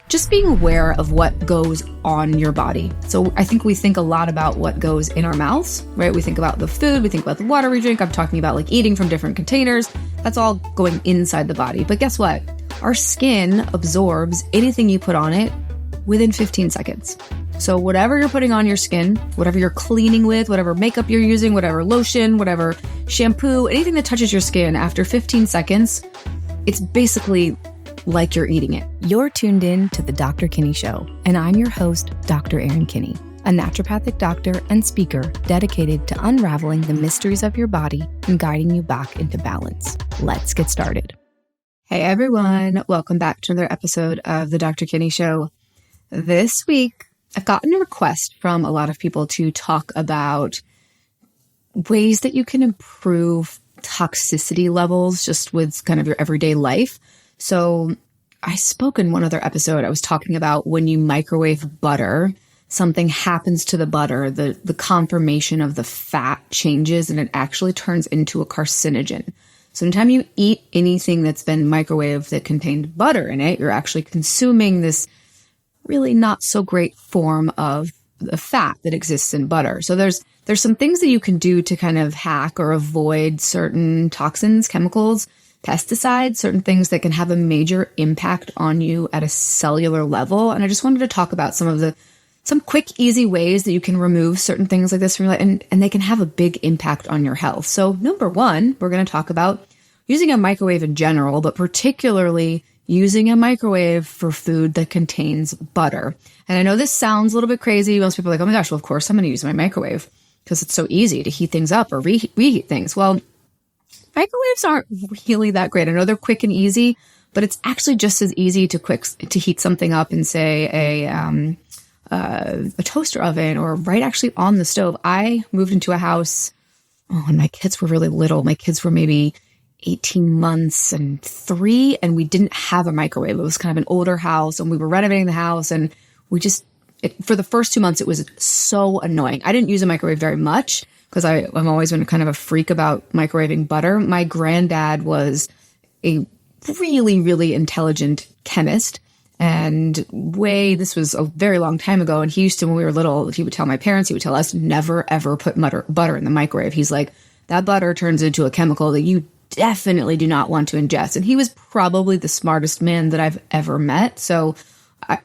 just being aware of what goes on your body. So I think we think a lot about what goes in our mouths, right? We think about the food, we think about the water we drink. I'm talking about like eating from different containers. That's all going inside the body. But guess what? Our skin absorbs anything you put on it within 15 seconds. So whatever you're putting on your skin, whatever you're cleaning with, whatever makeup you're using, whatever lotion, whatever shampoo, anything that touches your skin after 15 seconds, it's basically like you're eating it. You're tuned in to the Dr. Kinney Show, and I'm your host, Dr. Erin Kinney, a naturopathic doctor and speaker dedicated to unraveling the mysteries of your body and guiding you back into balance. Let's get started. Hey everyone, welcome back to another episode of the Dr. Kinney Show. This week, I've gotten a request from a lot of people to talk about ways that you can improve toxicity levels just with kind of your everyday life. So I spoke in one other episode, I was talking about when you microwave butter, something happens to the butter, the conformation of the fat changes and it actually turns into a carcinogen. So anytime you eat anything that's been microwaved that contained butter in it, you're actually consuming this really not so great form of the fat that exists in butter. So there's some things that you can do to kind of hack or avoid certain toxins, chemicals, pesticides, certain things that can have a major impact on you at a cellular level. And I just wanted to talk about some quick, easy ways that you can remove certain things like this from your life, and they can have a big impact on your health. So number one, we're going to talk about using a microwave in general, but particularly using a microwave for food that contains butter. And I know this sounds a little bit crazy. Most people are like, oh my gosh, well, of course I'm going to use my microwave because it's so easy to heat things up or reheat things. Well, microwaves aren't really that great. I know they're quick and easy, but it's actually just as easy to heat something up in, say, a toaster oven or right actually on the stove. I moved into a house when my kids were really little. My kids were maybe 18 months and 3, and we didn't have a microwave. It was kind of an older house, and we were renovating the house, and for the first 2 months, it was so annoying. I didn't use a microwave very much because I'm always been kind of a freak about microwaving butter. My granddad was a really, really intelligent chemist. And this was a very long time ago. And he used to, when we were little, he would tell my parents, he would tell us, never, ever put butter in the microwave. He's like, that butter turns into a chemical that you definitely do not want to ingest. And he was probably the smartest man that I've ever met. So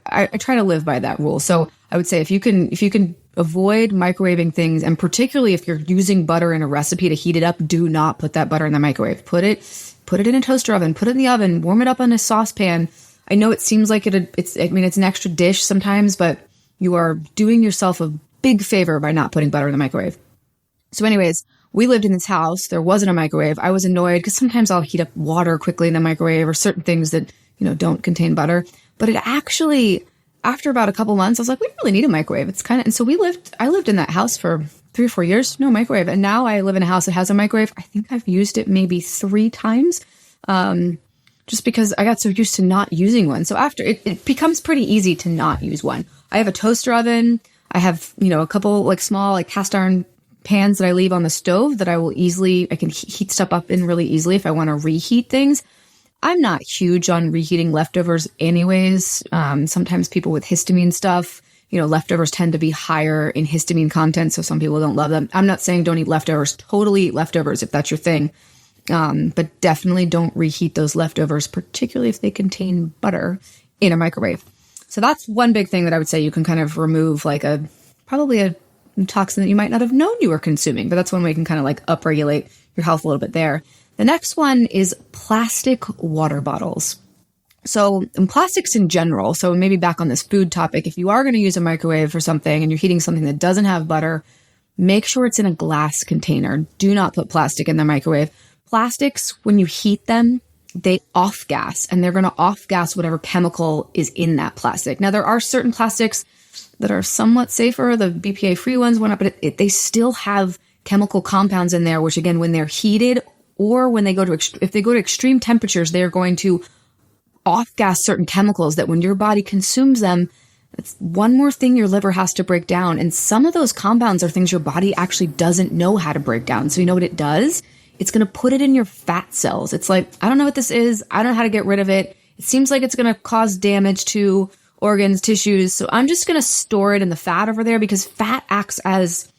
I try to live by that rule. So I would say if you can avoid microwaving things, and particularly if you're using butter in a recipe to heat it up, do not put that butter in the microwave. Put it in a toaster oven, put it in the oven, warm it up in a saucepan. I know it seems like it's an extra dish sometimes, but you are doing yourself a big favor by not putting butter in the microwave. So anyways, we lived in this house. There wasn't a microwave. I was annoyed because sometimes I'll heat up water quickly in the microwave or certain things that, don't contain butter. But it actually, after about a couple months, I was like, we don't really need a microwave. And so I lived in that house for 3 or 4 years, no microwave. And now I live in a house that has a microwave. I think I've used it maybe 3 times. Just because I got so used to not using one. So after it becomes pretty easy to not use one. I have a toaster oven. I have, a couple like small, like cast iron pans that I leave on the stove that I can heat stuff up in really easily if I want to reheat things. I'm not huge on reheating leftovers anyways. Sometimes people with histamine stuff, leftovers tend to be higher in histamine content. So some people don't love them. I'm not saying don't eat leftovers. Totally eat leftovers if that's your thing. But definitely don't reheat those leftovers, particularly if they contain butter in a microwave. So that's one big thing that I would say you can kind of remove, like probably a toxin that you might not have known you were consuming, but that's one way you can kind of like upregulate your health a little bit there. The next one is plastic water bottles. So in plastics in general, so maybe back on this food topic, if you are going to use a microwave for something and you're heating something that doesn't have butter, make sure it's in a glass container. Do not put plastic in the microwave. Plastics, when you heat them, they off-gas, and they're going to off-gas whatever chemical is in that plastic. Now, there are certain plastics that are somewhat safer. The BPA-free ones went up, but they still have chemical compounds in there, which, again, when they're heated or when they if they go to extreme temperatures, they are going to off-gas certain chemicals that when your body consumes them, it's one more thing your liver has to break down. And some of those compounds are things your body actually doesn't know how to break down. So you know what it does? It's going to put it in your fat cells. It's like, I don't know what this is. I don't know how to get rid of it. It seems like it's going to cause damage to organs, tissues. So I'm just going to store it in the fat over there because fat acts as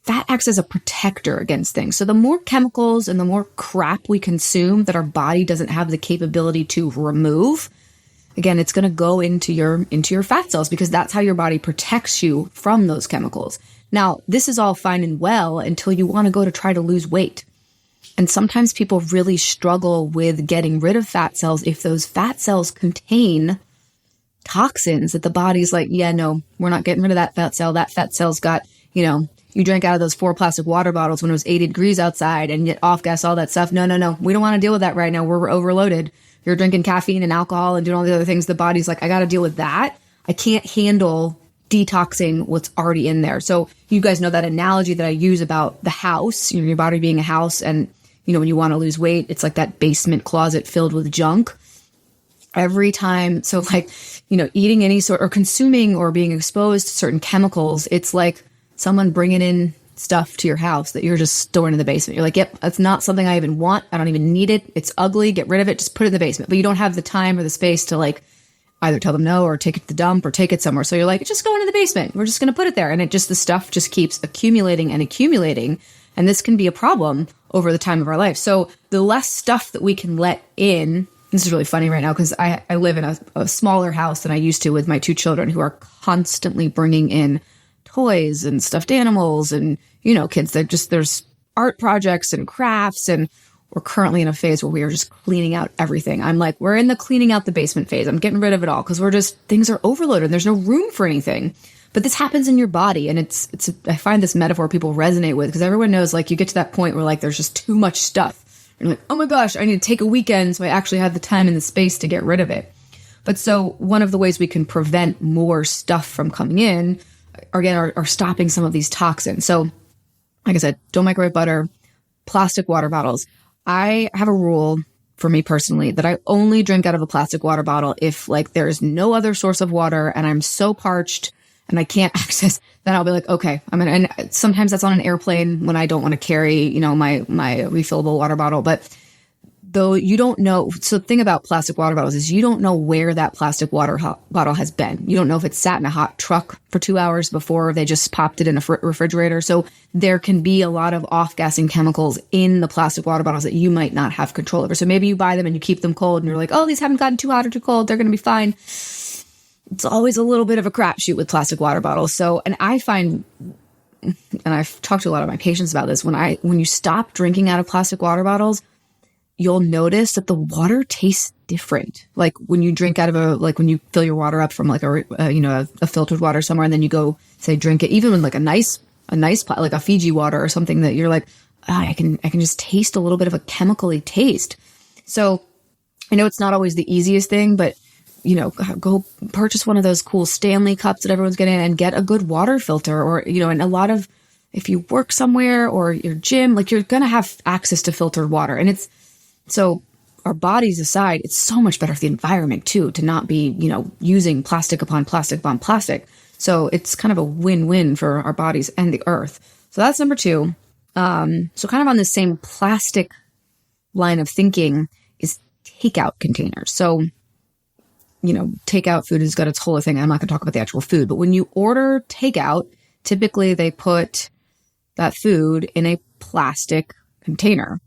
a protector against things. So the more chemicals and the more crap we consume that our body doesn't have the capability to remove, again, it's going to go into your fat cells because that's how your body protects you from those chemicals. Now, this is all fine and well until you want to go to try to lose weight. And sometimes people really struggle with getting rid of fat cells if those fat cells contain toxins that the body's like, yeah, no, we're not getting rid of that fat cell. That fat cell's got, you drank out of those 4 plastic water bottles when it was 80 degrees outside and yet off gas, all that stuff. No. We don't want to deal with that right now. We're overloaded. You're drinking caffeine and alcohol and doing all the other things. The body's like, I got to deal with that. I can't handle detoxing what's already in there. So you guys know that analogy that I use about the house, your body being a house. And, when you want to lose weight, it's like that basement closet filled with junk. Every time, so like, eating any sort or consuming or being exposed to certain chemicals, it's like someone bringing in stuff to your house that you're just storing in the basement. You're like, yep, that's not something I even want. I don't even need it. It's ugly. Get rid of it. Just put it in the basement. But you don't have the time or the space to like either tell them no or take it to the dump or take it somewhere. So you're like, it's just going in the basement. We're just going to put it there. And the stuff just keeps accumulating and accumulating. And this can be a problem over the time of our life. So the less stuff that we can let in, this is really funny right now because I live in a smaller house than I used to with my 2 children who are constantly bringing in toys and stuffed animals and, kids that there's art projects and crafts. And we're currently in a phase where we are just cleaning out everything. I'm like, we're in the cleaning out the basement phase. I'm getting rid of it all because things are overloaded. There's no room for anything. But this happens in your body. And I find this metaphor people resonate with because everyone knows like you get to that point where like there's just too much stuff. And you're like, oh my gosh, I need to take a weekend so I actually have the time and the space to get rid of it. But so one of the ways we can prevent more stuff from coming in are stopping some of these toxins. So like I said, don't microwave butter, plastic water bottles. I have a rule for me personally that I only drink out of a plastic water bottle if like there's no other source of water and I'm so parched and I can't access, then I'll be like, okay, and sometimes that's on an airplane when I don't want to carry, my refillable water bottle. But though you don't know, so the thing about plastic water bottles is you don't know where that plastic water bottle has been. You don't know if it sat in a hot truck for 2 hours before they just popped it in a refrigerator. So there can be a lot of off-gassing chemicals in the plastic water bottles that you might not have control over. So maybe you buy them and you keep them cold and you're like, oh, these haven't gotten too hot or too cold. They're going to be fine. It's always a little bit of a crapshoot with plastic water bottles. So, and I find, and I've talked to a lot of my patients about this, when you stop drinking out of plastic water bottles, you'll notice that the water tastes different. Like when you drink out of when you fill your water up from like a filtered water somewhere, and then you go say drink it, even with like a nice like a Fiji water or something that you're like, I can just taste a little bit of a chemically taste. So I know it's not always the easiest thing, but go purchase one of those cool Stanley cups that everyone's getting and get a good water filter or, and a lot of, if you work somewhere or your gym, like you're going to have access to filtered water. And so our bodies aside, it's so much better for the environment too, to not be, using plastic upon plastic upon plastic. So it's kind of a win-win for our bodies and the earth. So that's number 2. So kind of on the same plastic line of thinking is takeout containers. So, takeout food has got its whole thing. I'm not going to talk about the actual food, but when you order takeout, typically they put that food in a plastic container.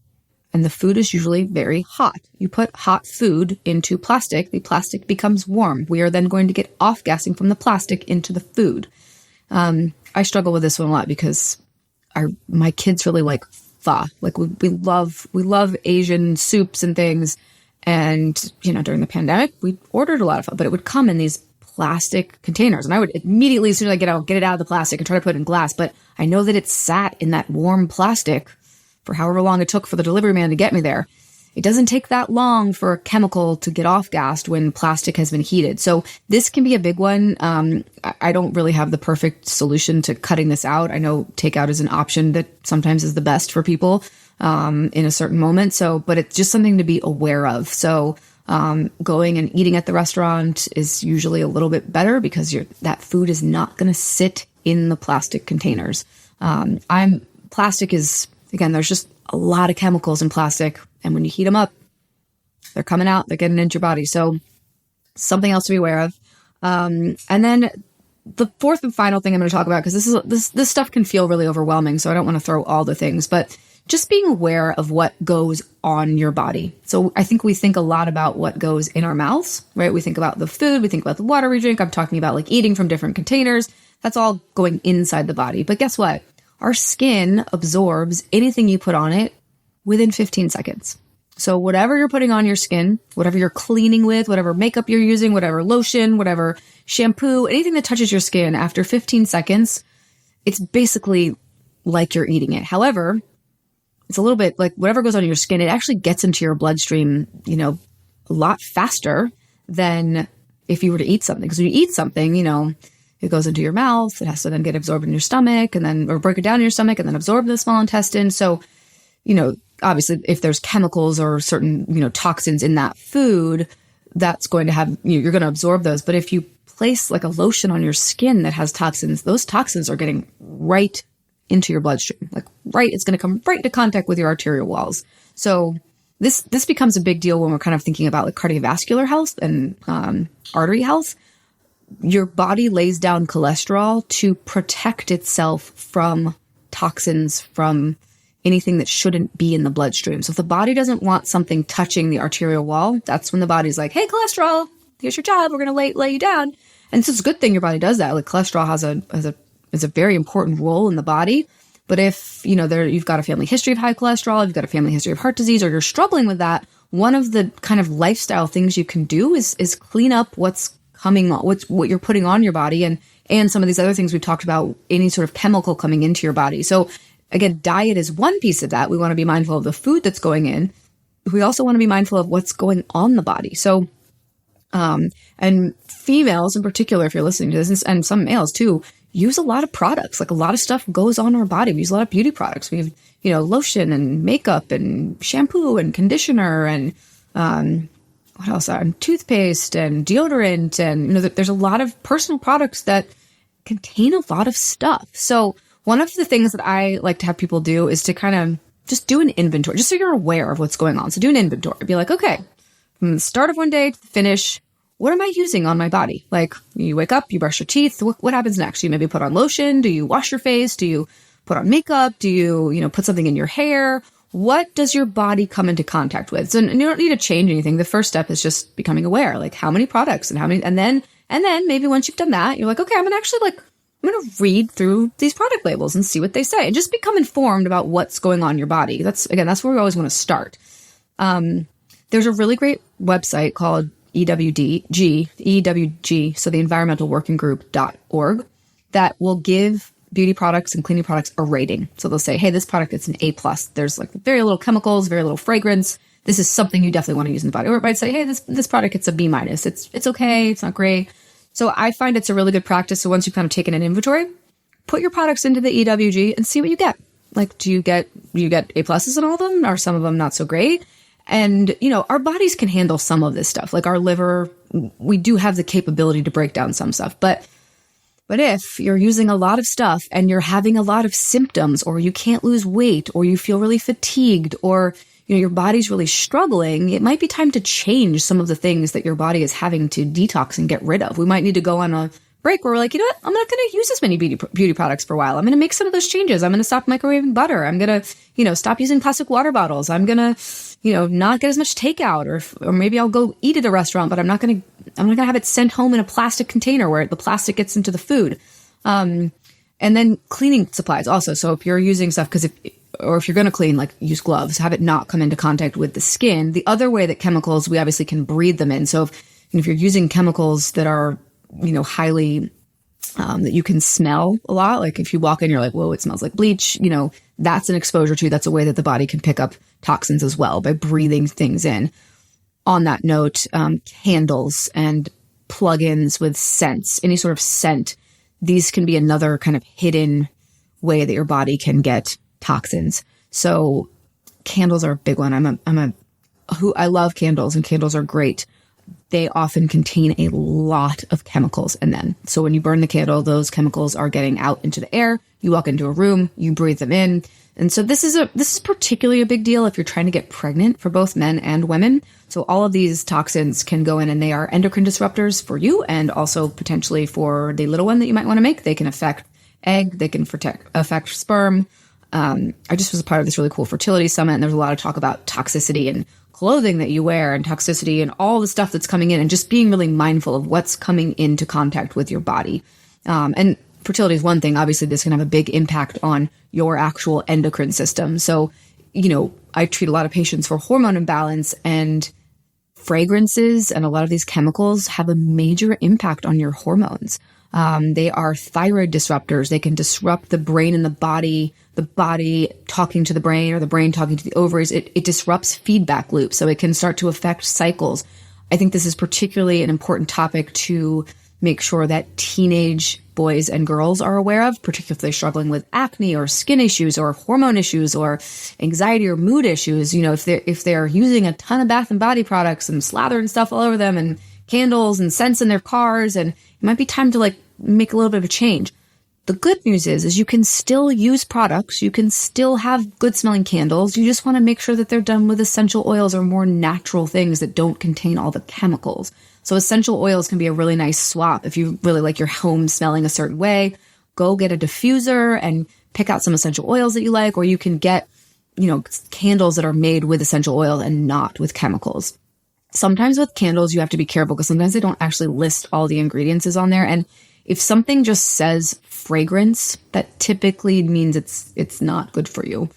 And the food is usually very hot. You put hot food into plastic, the plastic becomes warm. We are then going to get off-gassing from the plastic into the food. I struggle with this one a lot because my kids really like pho. Like we love Asian soups and things. And, during the pandemic, we ordered a lot of pho, but it would come in these plastic containers. And I would immediately, as soon as I get it out of the plastic and try to put it in glass. But I know that it sat in that warm plastic for however long it took for the delivery man to get me there. It doesn't take that long for a chemical to get off-gassed when plastic has been heated. So this can be a big one. I don't really have the perfect solution to cutting this out. I know takeout is an option that sometimes is the best for people in a certain moment. So, but it's just something to be aware of. So going and eating at the restaurant is usually a little bit better because that food is not going to sit in the plastic containers. Plastic is, again, there's just a lot of chemicals in plastic. And when you heat them up, they're coming out, they're getting into your body. So something else to be aware of. And then the fourth and final thing I'm going to talk about, because this stuff can feel really overwhelming, so I don't want to throw all the things, but just being aware of what goes on your body. So I think we think a lot about what goes in our mouths, right? We think about the food, we think about the water we drink. I'm talking about like eating from different containers. That's all going inside the body. But guess what? Our skin absorbs anything you put on it within 15 seconds. So whatever you're putting on your skin, whatever you're cleaning with, whatever makeup you're using, whatever lotion, whatever shampoo, anything that touches your skin, after 15 seconds, it's basically like you're eating it. However, it's a little bit like whatever goes on your skin, it actually gets into your bloodstream, a lot faster than if you were to eat something. Because when you eat something, it goes into your mouth, it has to then get absorbed in your stomach or break it down in your stomach and then absorb in the small intestine. So, obviously if there's chemicals or certain, toxins in that food, that's going to have, you're going to absorb those. But if you place like a lotion on your skin that has toxins, those toxins are getting right into your bloodstream, it's going to come right into contact with your arterial walls. So this becomes a big deal when we're kind of thinking about like cardiovascular health and artery health. Your body lays down cholesterol to protect itself from toxins, from anything that shouldn't be in the bloodstream. So if the body doesn't want something touching the arterial wall, that's when the body's like, hey, cholesterol, here's your job. We're going to lay you down. And it's a good thing your body does that. Like cholesterol is a very important role in the body. But if, you've got a family history of high cholesterol, you've got a family history of heart disease, or you're struggling with that, one of the kind of lifestyle things you can do is clean up what's coming on, what you're putting on your body and some of these other things we've talked about, any sort of chemical coming into your body. So again, diet is one piece of that. We want to be mindful of the food that's going in. We also want to be mindful of what's going on the body. So, and females in particular, if you're listening to this, and some males too, use a lot of products. Like a lot of stuff goes on our body. We use a lot of beauty products. We have, lotion and makeup and shampoo and conditioner and, what else? Toothpaste and deodorant. And, there's a lot of personal products that contain a lot of stuff. So one of the things that I like to have people do is to kind of just do an inventory, just so you're aware of what's going on. So do an inventory. Be like, okay, from the start of one day to the finish, what am I using on my body? Like you wake up, you brush your teeth. What happens next? Do you maybe put on lotion? Do you wash your face? Do you put on makeup? Do you, put something in your hair? What does your body come into contact with? So you don't need to change anything. The first step is just becoming aware, like how many products and how many, and then maybe once you've done that, you're like, okay, I'm going to read through these product labels and see what they say and just become informed about what's going on in your body. That's where we always want to start. There's a really great website called EWG, so the Environmental Working Group.org, that will give beauty products and cleaning products a rating. So they'll say, hey, this product, it's an A+. There's like very little chemicals, very little fragrance. This is something you definitely want to use in the body. Or it might say, hey, this product, it's a B-. It's okay. It's not great. So I find it's a really good practice. So once you've kind of taken an inventory, put your products into the EWG and see what you get. Like, do you get A+ in all of them? Are some of them not so great? And, our bodies can handle some of this stuff. Like our liver, we do have the capability to break down some stuff. But if you're using a lot of stuff and you're having a lot of symptoms, or you can't lose weight, or you feel really fatigued, or your body's really struggling, it might be time to change some of the things that your body is having to detox and get rid of. We might need to go on a break where we're like, what? I'm not going to use as many beauty products for a while. I'm going to make some of those changes. I'm going to stop microwaving butter. I'm going to, stop using plastic water bottles. I'm going to, not get as much takeout, or maybe I'll go eat at a restaurant, but I'm not going to have it sent home in a plastic container where the plastic gets into the food. And then cleaning supplies also. So if you're using stuff, if you're going to clean, like use gloves, have it not come into contact with the skin. The other way that chemicals, we obviously can breathe them in. So if you're using chemicals that are, highly, that you can smell a lot, like if you walk in, you're like, whoa, it smells like bleach, that's an exposure to, that's a way that the body can pick up toxins as well by breathing things in. On that note, candles and plugins with scents, any sort of scent, these can be another kind of hidden way that your body can get toxins. So candles are a big one. I love candles, and candles are great. they often contain a lot of chemicals in them. So when you burn the candle, those chemicals are getting out into the air. You walk into a room, you breathe them in. And so this is particularly a big deal if you're trying to get pregnant for both men and women. So all of these toxins can go in, and they are endocrine disruptors for you and also potentially for the little one that you might want to make. They can affect egg, they can affect sperm. I just was a part of this really cool fertility summit, and there's a lot of talk about toxicity and clothing that you wear and toxicity and all the stuff that's coming in, and just being really mindful of what's coming into contact with your body. And fertility is one thing. Obviously, this can have a big impact on your actual endocrine system. So, I treat a lot of patients for hormone imbalance, and fragrances and a lot of these chemicals have a major impact on your hormones. They are thyroid disruptors. They can disrupt the brain and the body talking to the brain, or the brain talking to the ovaries. It disrupts feedback loops. So it can start to affect cycles. I think this is particularly an important topic to make sure that teenage boys and girls are aware of, particularly if they're struggling with acne or skin issues or hormone issues or anxiety or mood issues. If they're using a ton of bath and body products and slathering stuff all over them and candles and scents in their cars, and it might be time to make a little bit of a change. The good news is you can still use products. You can still have good smelling candles. You just want to make sure that they're done with essential oils or more natural things that don't contain all the chemicals. So essential oils can be a really nice swap. If you really like your home smelling a certain way, go get a diffuser and pick out some essential oils that you like, or you can get, candles that are made with essential oil and not with chemicals. Sometimes with candles, you have to be careful because sometimes they don't actually list all the ingredients on there. And if something just says fragrance, that typically means it's not good for you.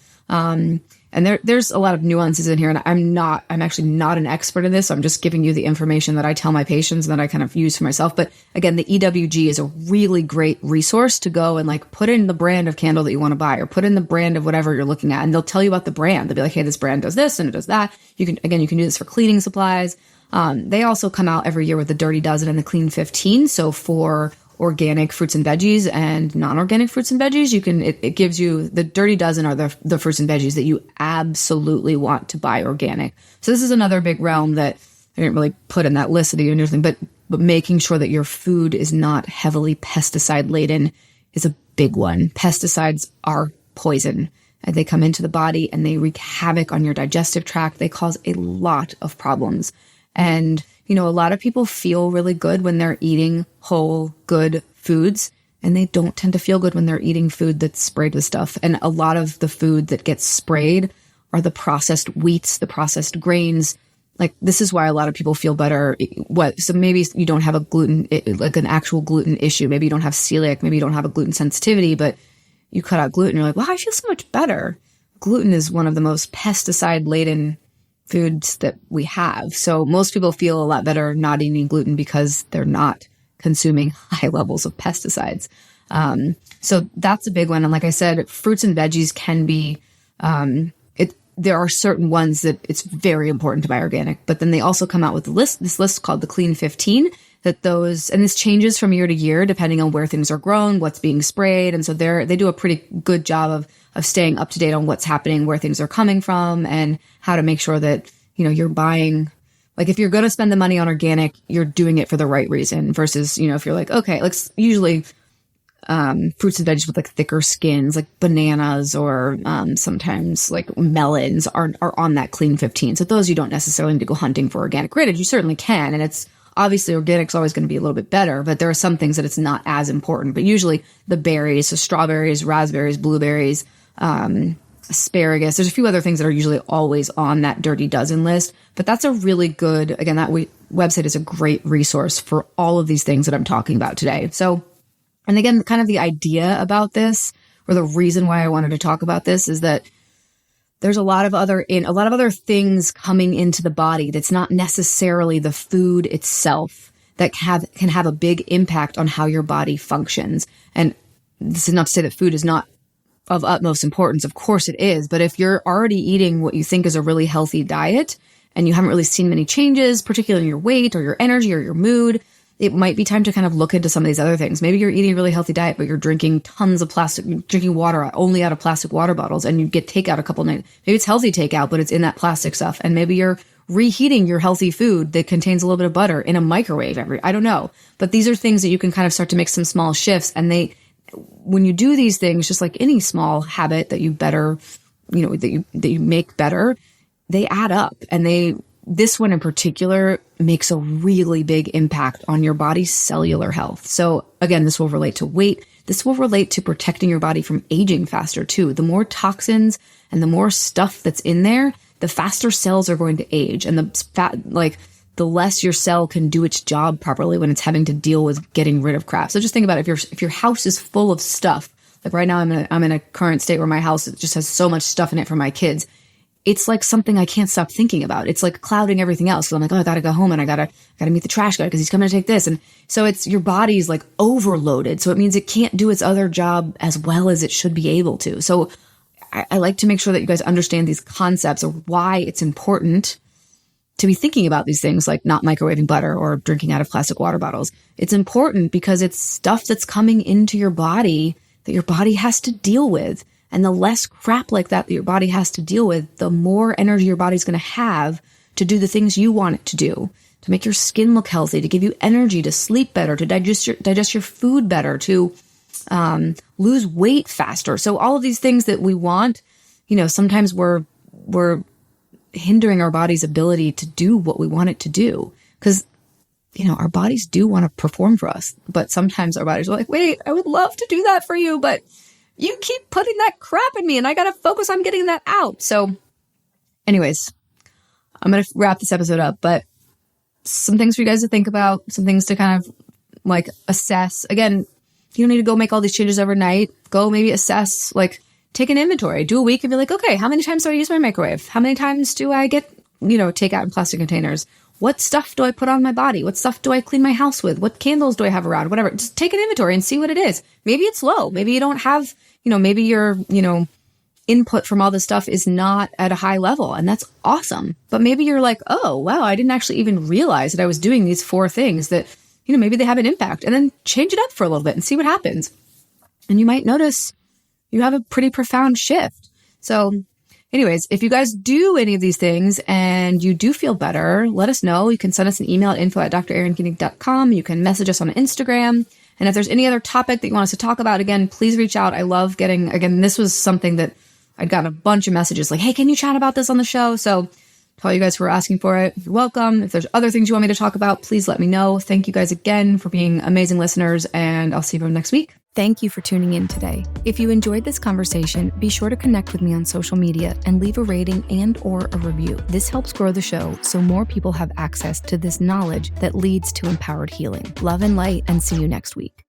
And there's a lot of nuances in here, and I'm actually not an expert in this. So I'm just giving you the information that I tell my patients and that I kind of use for myself. But again, the EWG is a really great resource to go and put in the brand of candle that you want to buy, or put in the brand of whatever you're looking at, and they'll tell you about the brand. They'll be like, hey, this brand does this and it does that. You can do this for cleaning supplies. They also come out every year with the Dirty Dozen and the Clean 15. So for organic fruits and veggies and non-organic fruits and veggies, it gives you the Dirty Dozen are the fruits and veggies that you absolutely want to buy organic. So this is another big realm that I didn't really put in that list of the anything, but making sure that your food is not heavily pesticide laden is a big one. Pesticides are poison, and they come into the body and they wreak havoc on your digestive tract. They cause a lot of problems. And a lot of people feel really good when they're eating whole, good foods, and they don't tend to feel good when they're eating food that's sprayed with stuff. And a lot of the food that gets sprayed are the processed wheats, the processed grains. This is why a lot of people feel better. So maybe you don't have an actual gluten issue. Maybe you don't have celiac. Maybe you don't have a gluten sensitivity, but you cut out gluten. You're like, wow, I feel so much better. Gluten is one of the most pesticide-laden foods that we have. So most people feel a lot better not eating gluten because they're not consuming high levels of pesticides. So that's a big one. And like I said, fruits and veggies can be, there are certain ones that it's very important to buy organic, but then they also come out with this list called the Clean 15, and this changes from year to year, depending on where things are grown, what's being sprayed. And so they do a pretty good job of staying up to date on what's happening, where things are coming from, and how to make sure that, you're buying, if you're going to spend the money on organic, you're doing it for the right reason versus, if you're okay, usually, fruits and veggies with thicker skins, like bananas or, sometimes melons are on that Clean 15. So those you don't necessarily need to go hunting for organic grade. You certainly can. And it's obviously organic's always going to be a little bit better, but there are some things that it's not as important, but usually the berries, so strawberries, raspberries, blueberries, asparagus. There's a few other things that are usually always on that Dirty Dozen list, but that's a really good, again, that website is a great resource for all of these things that I'm talking about today. So, and again, kind of the idea about this, or the reason why I wanted to talk about this, is that there's a lot of other things coming into the body that's not necessarily the food itself that can have a big impact on how your body functions. And this is not to say that food is not of utmost importance. Of course it is. But if you're already eating what you think is a really healthy diet and you haven't really seen many changes, particularly in your weight or your energy or your mood, it might be time to kind of look into some of these other things. Maybe you're eating a really healthy diet, but you're drinking tons of drinking water only out of plastic water bottles, and you get takeout a couple nights. Maybe it's healthy takeout, but it's in that plastic stuff. And maybe you're reheating your healthy food that contains a little bit of butter in a microwave I don't know. But these are things that you can kind of start to make some small shifts. And when you do these things, just like any small habit that you make better, they add up. And this one in particular makes a really big impact on your body's cellular health. So again, this will relate to weight. This will relate to protecting your body from aging faster too. The more toxins and the more stuff that's in there, the faster cells are going to age, and the less your cell can do its job properly when it's having to deal with getting rid of crap. So just think about it. If your house is full of stuff, like right now I'm in a current state where my house just has so much stuff in it for my kids. It's like something I can't stop thinking about. It's like clouding everything else. So I'm like, I gotta go home and I gotta meet the trash guy because he's coming to take this. And so it's your body's like overloaded. So it means it can't do its other job as well as it should be able to. So I like to make sure that you guys understand these concepts of why it's important to be thinking about these things, like not microwaving butter or drinking out of plastic water bottles. It's important because it's stuff that's coming into your body that your body has to deal with. And the less crap like that your body has to deal with, the more energy your body's going to have to do the things you want it to do, to make your skin look healthy, to give you energy, to sleep better, to digest your food better, to lose weight faster. So all of these things that we want, sometimes we're hindering our body's ability to do what we want it to do. Because, our bodies do want to perform for us. But sometimes our bodies are like, wait, I would love to do that for you, but you keep putting that crap in me and I got to focus on getting that out. So anyways, I'm going to wrap this episode up, but some things for you guys to think about, some things to kind of like assess. Again, you don't need to go make all these changes overnight. Go maybe assess, like take an inventory, do a week and be like, okay, how many times do I use my microwave? How many times do I get, takeout in plastic containers? What stuff do I put on my body? What stuff do I clean my house with? What candles do I have around? Whatever. Just take an inventory and see what it is. Maybe it's low. Maybe you don't have, maybe your, input from all this stuff is not at a high level, and that's awesome. But maybe you're like, oh, wow, I didn't actually even realize that I was doing these 4 things that, maybe they have an impact, and then change it up for a little bit and see what happens. And you might notice you have a pretty profound shift. So anyways, if you guys do any of these things and you do feel better, let us know. You can send us an email at info@drerinkinney.com. You can message us on Instagram. And if there's any other topic that you want us to talk about, again, please reach out. I love this was something that I'd gotten a bunch of messages like, hey, can you chat about this on the show? So to all you guys who are asking for it, you're welcome. If there's other things you want me to talk about, please let me know. Thank you guys again for being amazing listeners, and I'll see you next week. Thank you for tuning in today. If you enjoyed this conversation, be sure to connect with me on social media and leave a rating and/or a review. This helps grow the show so more people have access to this knowledge that leads to empowered healing. Love and light, and see you next week.